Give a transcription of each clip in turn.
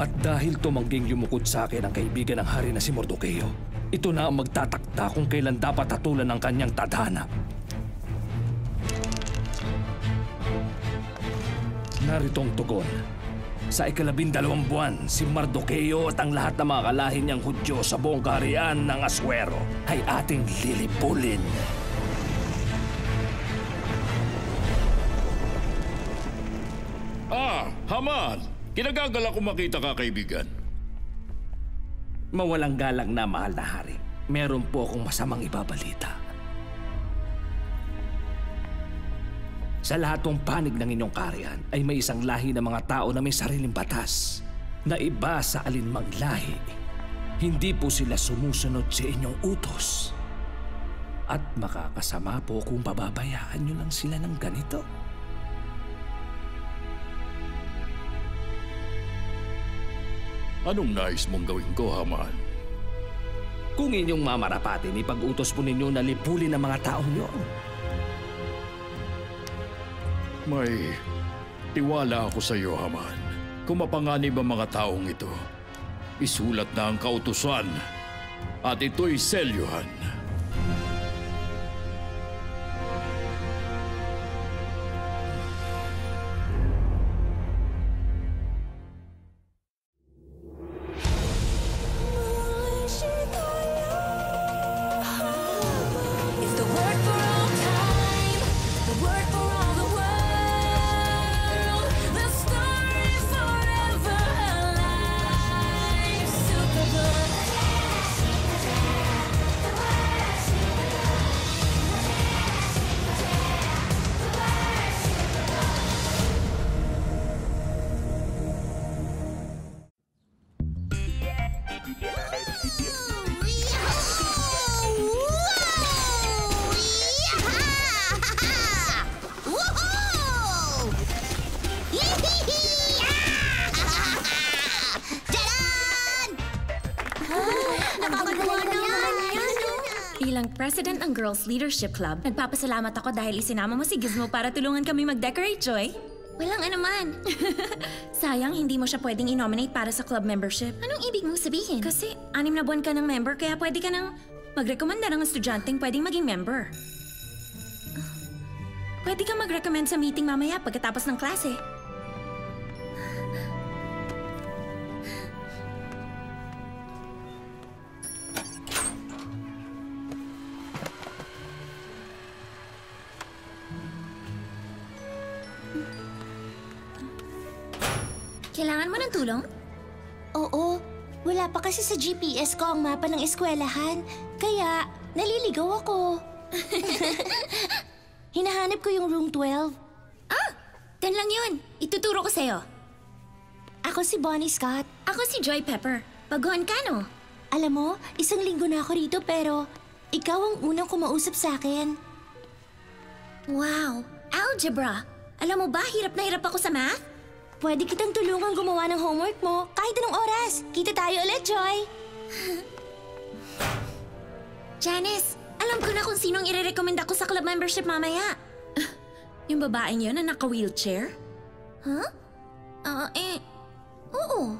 At dahil tumangging yumukod sa akin ang kaibigan ng hari na si Mordokeo, ito na ang magtatakda kung kailan dapat hatulan ng kanyang tadhana. Naritong tugon. Sa ika-12 buwan, si Mardukeo at ang lahat ng mga kalahin niyang Hudyo sa buong kaharian ng Aswero ay ating lilipulin. Haman! Kinagagala ko makita ka, kaibigan. Mawalang galang na, mahal na hari. Meron po akong masamang ibabalita. Sa lahat ng panig ng inyong kaharian ay may isang lahi ng mga tao na may sariling batas na iba sa alinmang lahi. Hindi po sila sumusunod sa inyong utos. At makakasama po kung pababayaan nyo lang sila ng ganito. Anong nais mong gawin ko, Haman? Kung inyong mamarapatin, ipag-utos po ninyo na lipulin ang mga taong yun. May tiwala ako sa iyo, Haman. Kung mapanganib ang mga taong ito, isulat na ang kautusan at ito'y selyuhan. Bilang President ng Girls Leadership Club, nagpapasalamat ako dahil isinama mo si Gizmo para tulungan kami mag-decorate, Joy. Walang anuman. Sayang, hindi mo siya pwedeng i-nominate para sa club membership. Anong ibig mong sabihin? Kasi 6 na buwan ka ng member, kaya pwede ka nang mag-rekomenda ng estudyanteng pwedeng maging member. Pwede ka mag-recommend sa meeting mamaya pagkatapos ng klase. Kailangan mo ng tulong? Oo. Wala pa kasi sa GPS ko ang mapa ng eskwelahan. Kaya, naliligaw ako. Hinahanap ko yung room 12. Dan lang yun. Ituturo ko sa'yo. Ako si Bonnie Scott. Ako si Joy Pepper. Baguhan ka, no? Alam mo, 1 linggo na ako rito pero ikaw ang unang kumausap sa akin. Wow! Algebra! Alam mo ba, hirap na hirap ako sa math? Pwede kitang tulungan gumawa ng homework mo kahit anong oras. Kita tayo ulit, Joy. Janice, alam ko na kung sinong ire-recommend ako sa club membership mamaya. Yung babaeng yun na naka-wheelchair? Huh? Oo.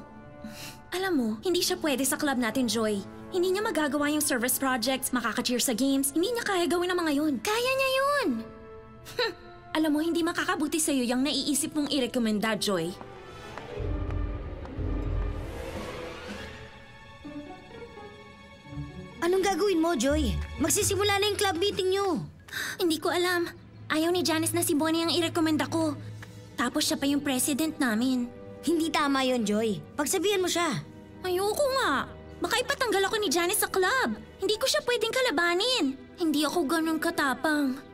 Alam mo, hindi siya pwede sa club natin, Joy. Hindi niya magagawa yung service projects, makaka-cheer sa games. Hindi niya kaya gawin ang mga yun. Kaya niya yun! Alam mo, hindi makakabuti sa'yo yung naiisip mong i-recommenda, Joy. Anong gagawin mo, Joy? Magsisimula na yung club meeting nyo. Hindi ko alam. Ayaw ni Janice na si Bonnie ang i-recommend ako. Tapos siya pa yung president namin. Hindi tama yon, Joy. Pagsabihan mo siya. Ayoko nga. Baka ipatanggal ako ni Janice sa club. Hindi ko siya pwedeng kalabanin. Hindi ako ganun katapang.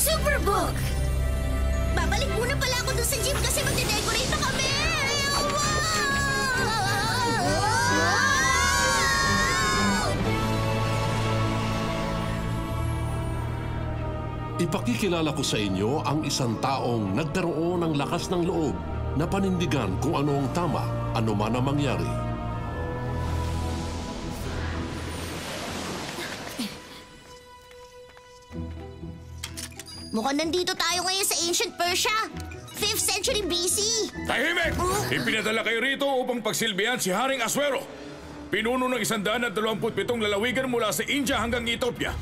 Superbook! Babalik muna pala ako dun sa gym kasi magde-decorate na kami! Ipakikilala ko sa inyo ang isang taong nagkaroon ng lakas ng loob na panindigan kung ano ang tama, ano man ang mangyari. Mukhang nandito tayo ngayon sa Ancient Persia. 5th century BC. Tahimik! Ipinadala kayo rito upang pagsilbihan si Haring Aswero. Pinuno ng 127 lalawigan mula sa India hanggang Ethiopia.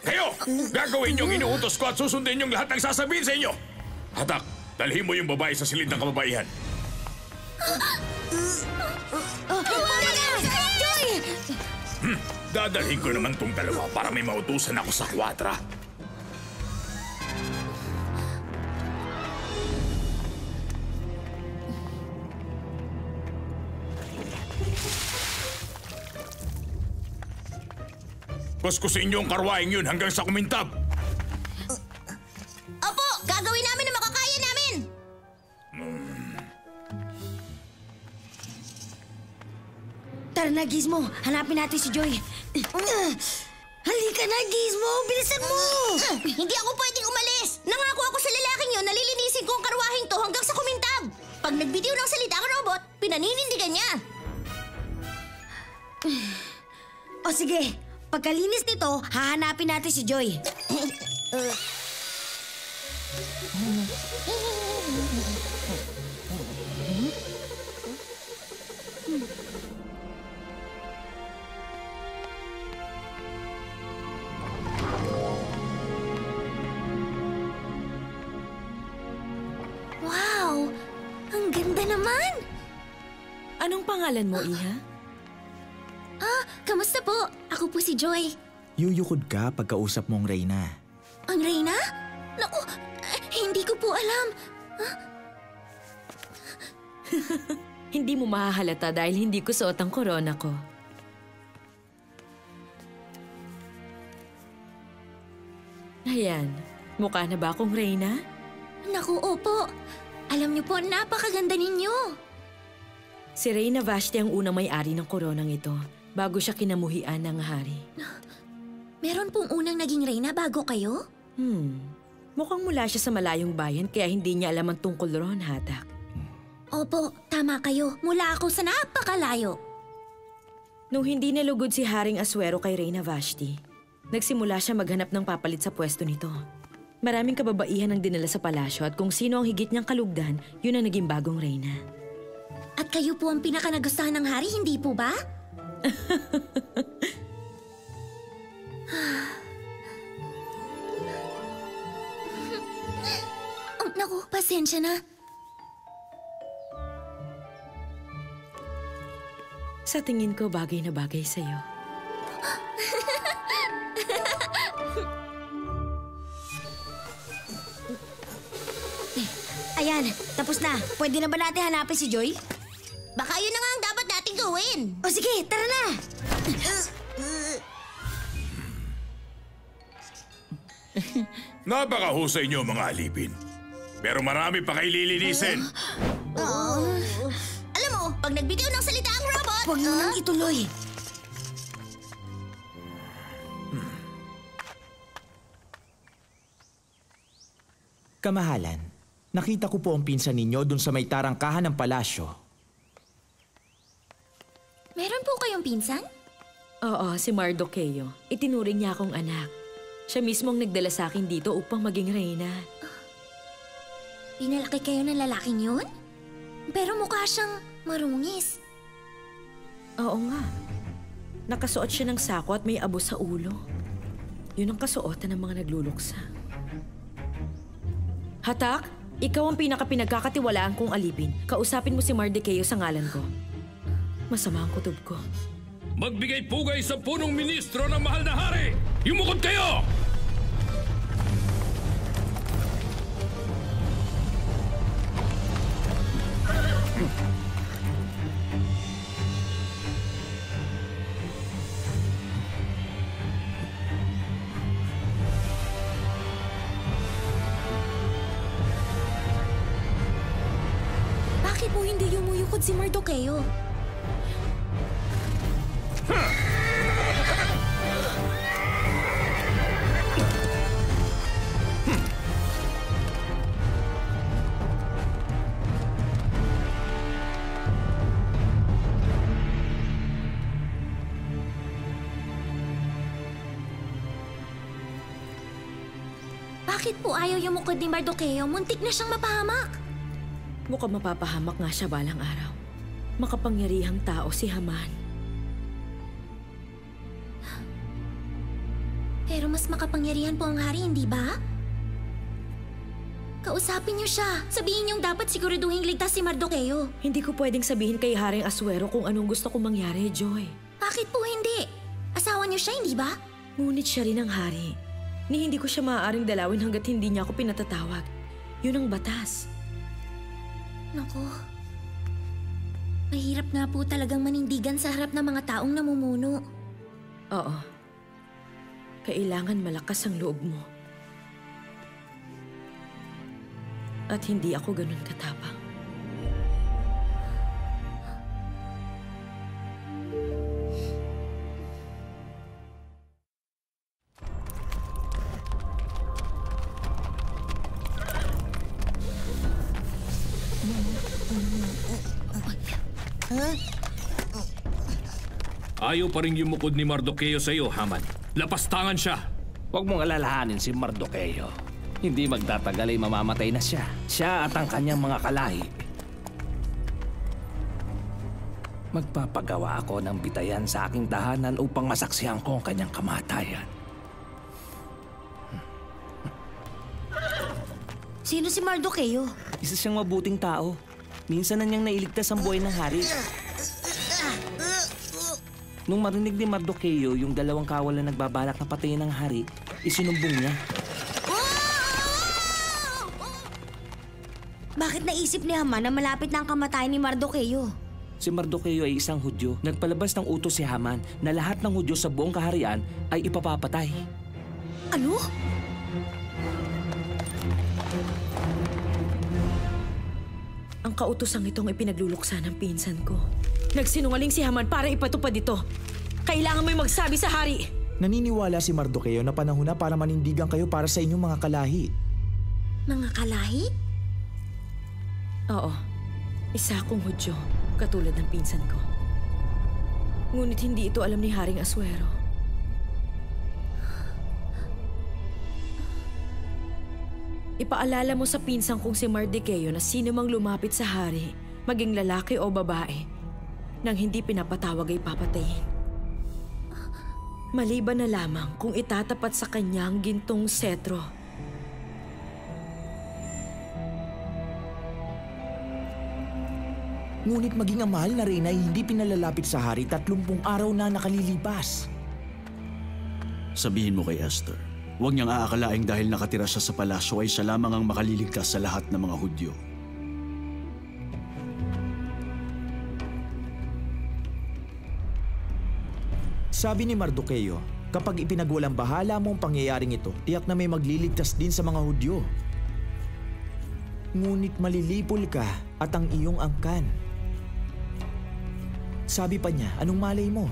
Kayo! Gagawin niyong inuutos ko at susundin niyong lahat ng sasabihin sa inyo! Hatak, dalhin mo yung babae sa silid ng kababaihan. Joy! Dadalhin ko naman tong dalawa para may mautusan ako sa kwadra. Kuskusin niyo ang karwaing yun hanggang sa kumintab. Opo, gagawin namin na makakaya namin. Tara na, Gizmo. Hanapin natin si Joy. Halika na, Gizmo. Bilisan mo! Hindi ako pwedeng umalis. Nangako ako sa lalaking yun na lilinisin ko ang karwaheng to hanggang sa kumintab. Pag nagbitiw ng salita ang robot, pinaninindigan niya. O sige, pagkalinis nito, hahanapin natin si Joy. Wow! Ang ganda naman! Anong pangalan mo, Iha? Kamusta po? Ako po si Joy. Yuyukod ka pagkausap mong Reyna. Ang Reyna? Naku, hindi ko po alam. Hindi mo mahahalata dahil hindi ko suot ang korona ko. Ayan, mukha na ba akong Reyna? Naku, opo. Alam niyo po, napakaganda ninyo. Si Reyna Vashti ang unang may-ari ng koronang ito bago siya kinamuhian ng hari. Meron pong unang naging Reyna bago kayo? Mukhang mula siya sa malayong bayan kaya hindi niya alam ang tungkol ron, Hatak. Opo, tama kayo. Mula ako sa napakalayo. Nung hindi nalugod si Haring Aswero kay Reyna Vashti, nagsimula siya maghanap ng papalit sa pwesto nito. Maraming kababaihan ang dinala sa palasyo at kung sino ang higit niyang kalugdan, yun ang naging bagong Reyna. At kayo po ang pinakanagustuhan ng hari, hindi po ba? Oh, naku, pasensya na. Sa tingin ko, bagay na bagay sa'yo. Ayan, tapos na. Pwede na ba natin hanapin si Joy? Baka yun na nga ang dapat nating gawin. O sige, tara na! Napakahusay niyo mga alipin. Pero marami pa kayo lilinisin. Alam mo, pag nagbitiw ng salita ang robot... Huwag mo nang ituloy. Kamahalan, nakita ko po ang pinsan ninyo dun sa may tarangkahan ng palasyo. Meron po kayong pinsan? Oo, si Mardocheo. Itinuring niya akong anak. Siya mismo ang nagdala sa akin dito upang maging Reyna. Pinalaki kayo ng lalaking yun? Pero mukha siyang marungis. Oo nga. Nakasuot siya ng sako at may abo sa ulo. Yun ang kasuotan ng mga nagluluksa. Hatak, ikaw ang pinaka-pinagkakatiwalaan kong alipin. Kausapin mo si Mardocheo sa ngalan ko. Masama ang kutob ko. Magbigay pugay sa punong ministro ng mahal na hari! Yumukod kayo! Bakit po hindi yumuyukod si Mardocheo? Bakit po ayaw yumukod ni Mardocheo? Muntik na siyang mapahamak. Mukhang mapapahamak nga siya balang araw. Makapangyarihang tao si Haman. Pero mas makapangyarihan po ang hari, hindi ba? Kausapin niyo siya. Sabihin niyong dapat siguraduhin ligtas si Mardocheo. Hindi ko pwedeng sabihin kay Haring Aswero kung anong gusto kong mangyari, Joy. Bakit po hindi? Asawa niyo siya, hindi ba? Ngunit siya rin ang hari. Ni hindi ko siya maaaring dalawin hanggat hindi niya ako pinatatawag. Yun ang batas. Naku. Mahirap nga po talagang manindigan sa harap ng mga taong namumuno. Oo. Kailangan malakas ang loob mo. At hindi ako ganun katapang. Ayaw pa rin yumukod ni Mardocheo sa iyo, Haman. Lapastangan siya. Huwag mong alalahanin si Mardocheo. Hindi magtatagal ay mamamatay na siya. Siya at ang kanyang mga kalahi. Magpapagawa ako ng bitayan sa aking tahanan upang masaksihan ko ang kanyang kamatayan. Sino si Mardocheo? Isa siyang mabuting tao. Minsan na niyang nailigtas ang buhay ng hari. Nung marinig ni Mardocheo yung dalawang kawal na nagbabalak na patayin ng hari, isinumbong niya. Bakit naisip ni Haman na malapit na ang kamatayan ni Mardocheo? Si Mardocheo ay isang Hudyo. Nagpalabas ng utos si Haman na lahat ng Hudyo sa buong kaharian ay ipapapatay. Ano? Ang kautosang itong ipinagluluksa ng pinsan ko. Nagsinungaling si Haman para ipatupad ito. Kailangan mo'y magsabi sa hari. Naniniwala si Mardocheo na panahon na para manindigan kayo para sa inyong mga kalahi. Mga kalahi? Oo. Isa akong Hudyo, katulad ng pinsan ko. Ngunit hindi ito alam ni Haring Aswero. Ipaalala mo sa pinsan kong si Mardocheo na sino mang lumapit sa hari, maging lalaki o babae, nang hindi pinapatawag ay papatayin. Maliban na lamang kung itatapat sa kanya ang gintong setro. Ngunit maging ang mahal na reyna ay hindi pinalalapit sa hari 30 araw na nakalilipas. Sabihin mo kay Esther, huwag niyang aakalaing dahil nakatira siya sa palasyo ay siya lamang ang makaliligtas sa lahat ng mga Hudyo. Sabi ni Mardocheo, kapag ipinagwalang bahala mo ang pangyayaring ito, tiyak na may magliligtas din sa mga Hudyo. Ngunit malilipol ka at ang iyong angkan. Sabi pa niya, anong malay mo?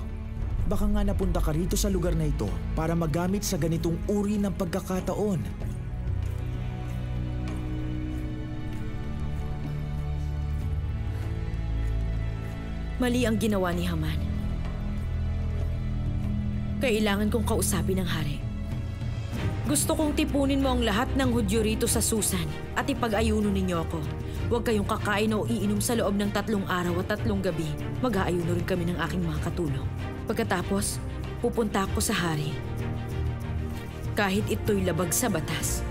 Baka nga napunta ka rito sa lugar na ito para magamit sa ganitong uri ng pagkakataon. Mali ang ginawa ni Haman. Kailangan kong kausapin ang hari. Gusto kong tipunin mo ang lahat ng Hudyo rito sa Susan at ipag-ayuno ninyo ako. Huwag kayong kakain o iinom sa loob ng 3 araw at 3 gabi. Mag-aayuno rin kami ng aking mga katulong. Pagkatapos, pupunta ako sa hari. Kahit ito'y labag sa batas.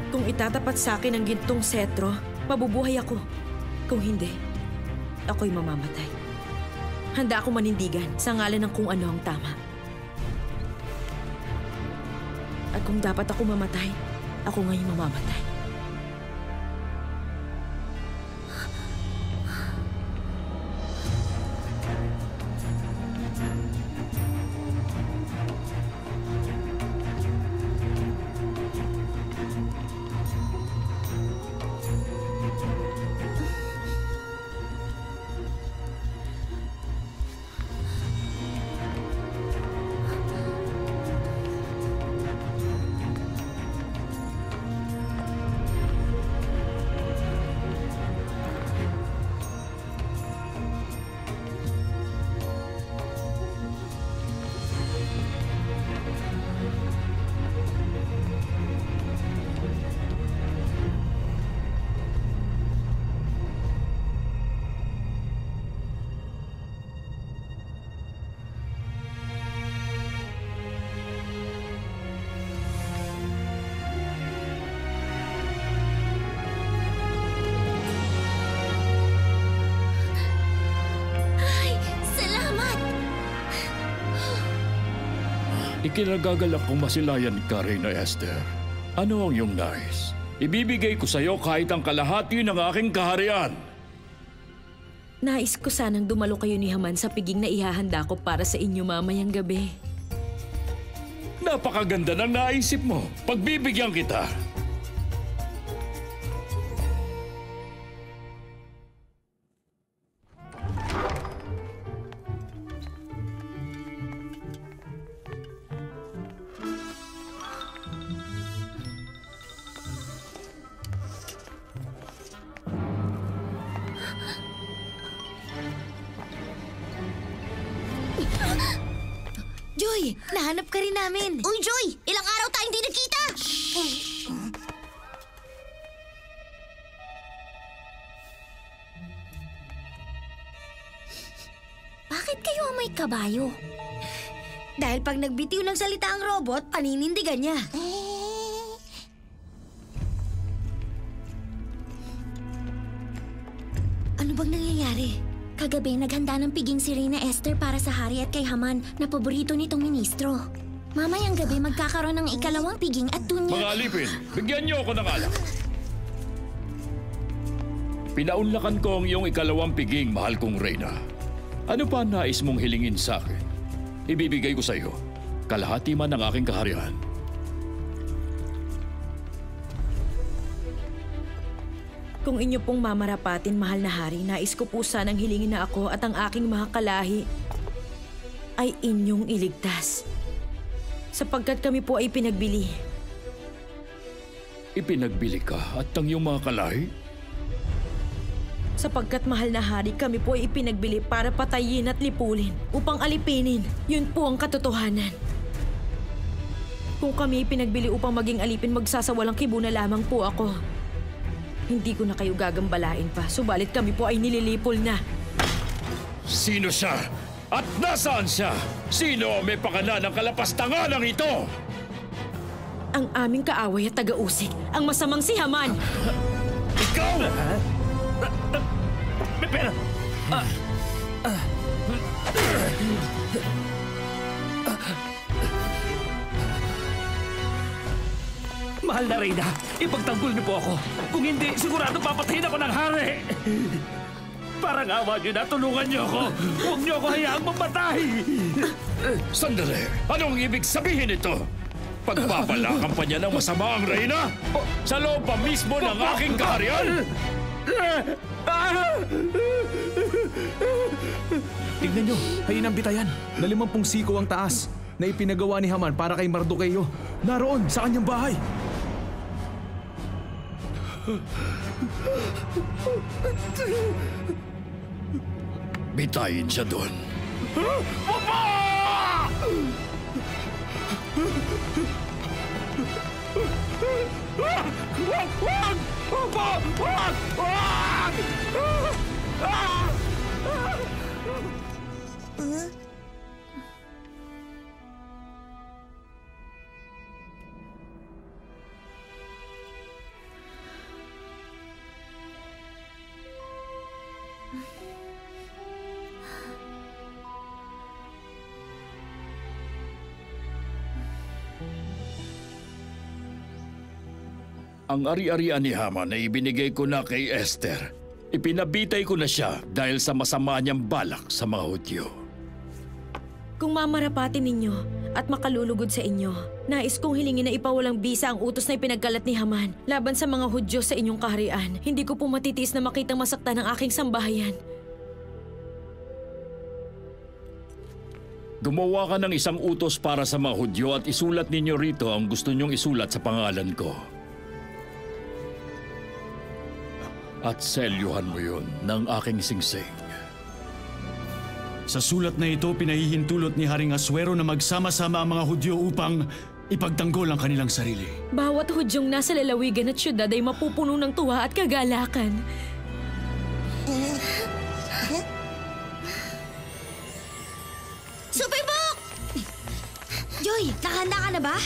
Kung itatapat sa akin ang gintong setro, mabubuhay ako. Kung hindi, ako'y mamamatay. Handa akong manindigan sa ngalan ng kung ano ang tama. At kung dapat ako mamatay, ako ngayon mamamatay. Ikinagagalak kong masilayan ka, Reyna Esther. Ano ang iyong nais? Ibibigay ko sa iyo kahit ang kalahati ng aking kaharian. Nais ko sanang dumalo kayo ni Haman sa piging na ihahanda ko para sa inyo mamayang gabi. Napakaganda ng naisip mo. Pagbibigyan kita. Joy, nahanap ka rin namin. Uy, Joy! Ilang araw tayong di nagkita! Bakit kayo may kabayo? Dahil pag nagbitiw ng salita ang robot, paninindigan niya. Ano bang nangyayari? Kagabi, naghanda ng piging si Reyna Esther para sa hari at kay Haman na paborito nitong ministro. Mamayang gabi magkakaroon ng ikalawang piging at dun niya... Mga alipin, bigyan niyo ako ng alak. Pinaunlakan ko ang iyong ikalawang piging, mahal kong Reyna. Ano pa nais mong hilingin sa akin? Ibibigay ko sa iyo. Kalahati man ng aking kaharian. Kung inyo pong mamarapatin, mahal na hari, nais ko po sanang hilingin na ako at ang aking mga kalahi ay inyong iligtas. Sapagkat kami po ay pinagbili. Ipinagbili ka at ang iyong mga kalahi? Sapagkat mahal na hari, kami po ay ipinagbili para patayin at lipulin upang alipinin. Yun po ang katotohanan. Kung kami ipinagbili upang maging alipin, magsasawalang kibo na lamang po ako. Hindi ko na kayo gagambalain pa, subalit kami po ay nililipol na. Sino siya? At nasaan siya? Sino ang may pakana ng kalapastangan ito? Ang aming kaaway at taga-usik, ang masamang si Haman. Ikaw! Pero... Mahal na Reyna, ipagtanggol niyo po ako. Kung hindi, sigurado papatayin ako ng hari. Parang awa niyo na, tulungan niyo ako. Huwag niyo ako hayaang mamatay. Sandali, anong ibig sabihin ito? Pagpapalakan pa niya ng masama ang Reyna? Sa loob pa mismo ng aking kaharian? Tignan nyo, ayun ang bitayan. Na 50 siko ang taas na ipinagawa ni Haman para kay Mardoqueo. Naroon sa kanyang bahay. Bitayin siya doon. Papa! Wag! Wag! Papa! Wag! Wag! Ang ari-arian ni Haman na ibinigay ko na kay Esther. Ipinabitay ko na siya dahil sa masama niyang balak sa mga Hudyo. Kung mamarapatin ninyo at makalulugod sa inyo, nais kong hilingin na ipawalang bisa ang utos na ipinagkalat ni Haman laban sa mga Hudyo sa inyong kaharian. Hindi ko po matitiis na makitang masaktan ang aking sambahayan. Gumawa ka ng isang utos para sa mga Hudyo at isulat ninyo rito ang gusto niyong isulat sa pangalan ko. At selyuhan mo yun ng aking singsing. Sa sulat na ito, pinahihintulot ni Haring Aswero na magsama-sama ang mga Hudyo upang ipagtanggol ang kanilang sarili. Bawat Hudyong nasa lalawigan at syudad ay mapupuno ng tuwa at kagalakan. Superbook! Joy, nakahanda ka na ba?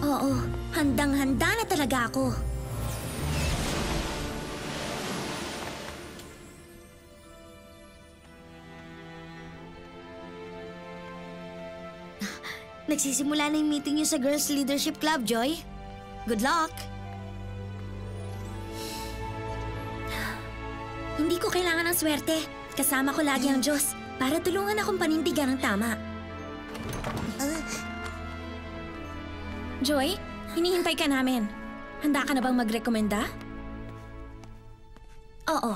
Oo, handang-handa na talaga ako. Nagsisimula na yung meeting niyo sa Girls Leadership Club, Joy. Good luck! Hindi ko kailangan ng swerte. Kasama ko lagi ang Diyos para tulungan akong panindigan ng tama. Joy, hinihintay ka namin. Handa ka na bang magrekomenda? Oo.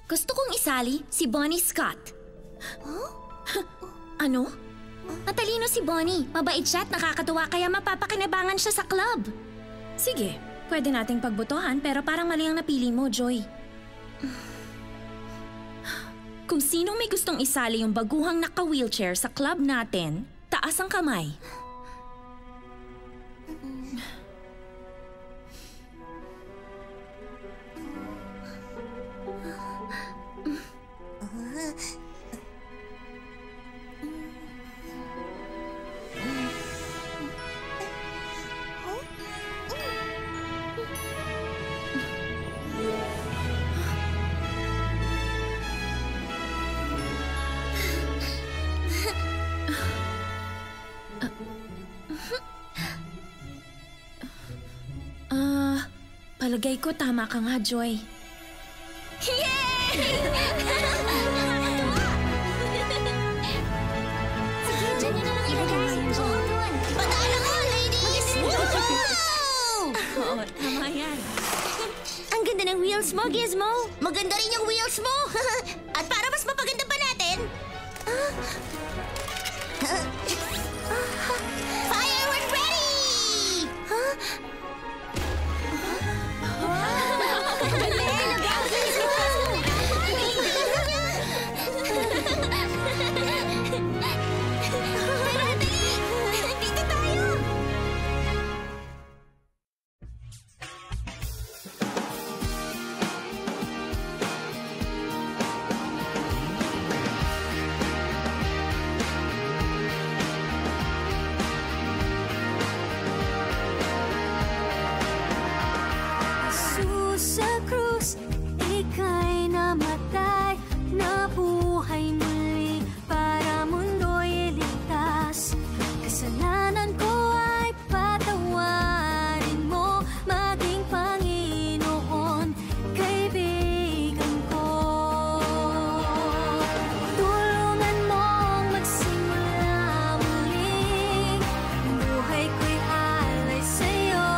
Gusto kong isali si Bonnie Scott. Ano? Matalino si Bonnie. Mabait siya at nakakatuwa kaya mapapakinabangan siya sa club. Sige, pwede nating pagbotohan pero parang mali ang napili mo, Joy. Kung sinong may gustong isali yung baguhang naka-wheelchair sa club natin, taas ang kamay. Palagay ko tama ka nga, Joy. Yay! Sige, dyan nyo na lang ilagay. Patalo ko, ladies! Oo, tama yan. Ang ganda ng wheels mo, Gizmo. Maganda rin yung wheels mo. At para mas mapaganda pa natin... Fire when ready! Dito tayo! Sa krus, ika'y namatay, nabuhay muli para mundo'y iligtas. Kasalanan ko ay patawarin mo, maging Panginoon, kaibigan ko. Tulungan mong magsimula muli, buhay ko'y alay sa'yo.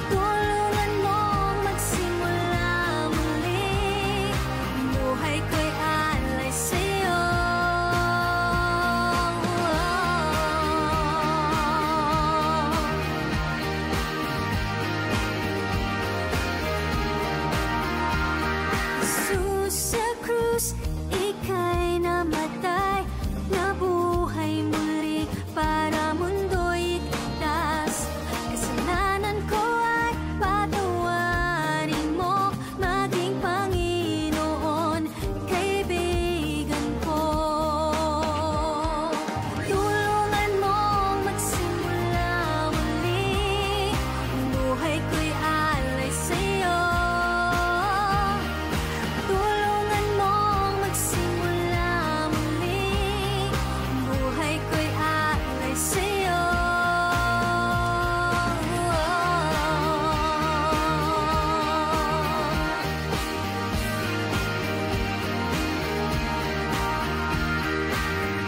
Tulungan mong magsimula muli, buhay ko'y alay sa'yo. Jesus sa krus, ika'y namatay, nabuhay muli para mundo'y iligtas. Kasalanan ko ay patawarin mo, maging Panginoon, kaibigan ko. Tulungan mong magsimula muli, buhay ko'y alay sa'yo. Tulungan mong magsimula muli, buhay ko'y alay sa'yo.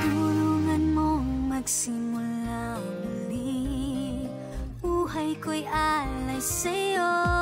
Tulungan mong magsimula muli, buhay ko'y alay sa'yo.